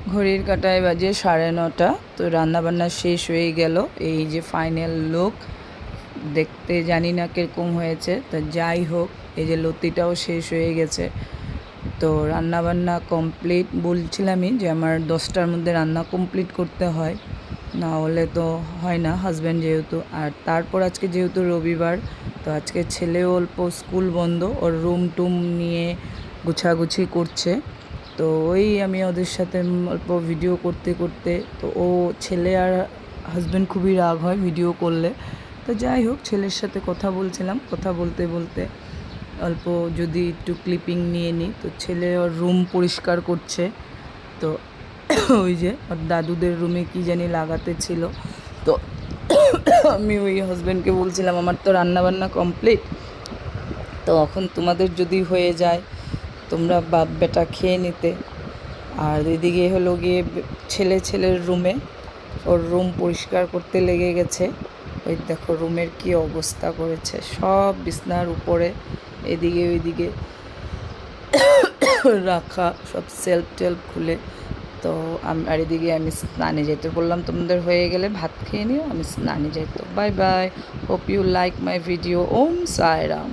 ঘড়ির কাঁটায় বাজে 9:30। তো রান্নাবান্না শেষ হয়ে গেল। এই যে ফাইনাল লুক, দেখতে জানি না কীরকম হয়েছে। তা যাই হোক, এই যে লতিটাও শেষ হয়ে গেছে। তো রান্নাবান্না কমপ্লিট। বলছিলামই যে আমার 10টার মধ্যে রান্না কমপ্লিট করতে হয়, না হলে তো হয় না, হাজব্যান্ড যেহেতু। আর তারপর আজকে যেহেতু রবিবার, তো আজকে ছেলেও অল্প স্কুল বন্ধ, ওর রুম টুম নিয়ে গুছাগুছি করছে। তো ওই আমি ওদের সাথে অল্প ভিডিও করতে করতে, তো ও ছেলে আর হাজব্যান্ড খুবই রাগ হয় ভিডিও করলে। তো যাই হোক, ছেলের সাথে কথা বলছিলাম, কথা বলতে বলতে অল্প যদি একটু ক্লিপিং নিয়ে নিই। তো ছেলে ওর রুম পরিষ্কার করছে। তো ওই যে ওর দাদুদের রুমে কি জানি লাগাতে ছিল। তো আমি ওই হাজব্যান্ডকে বলছিলাম আমার তো রান্নাবান্না কমপ্লিট, তো এখন তোমাদের যদি হয়ে যায় তোমরা বাপ বেটা খেয়ে নিতে। আর এদিকে হলো গিয়ে ছেলের রুমে, ওর রুম পরিষ্কার করতে লেগে গেছে। ওই দেখো রুমের কি অবস্থা করেছে, সব বিছনার উপরে এদিকে ওইদিকে রাখা, সব সেলফ টেলফ খুলে। তো আর এদিকে আমি স্নানে যেতে বললাম, তোমাদের হয়ে গেলে ভাত খেয়ে নিও, আমি স্নানে যাই। তো bye bye, hope you like my video. Om Sairam.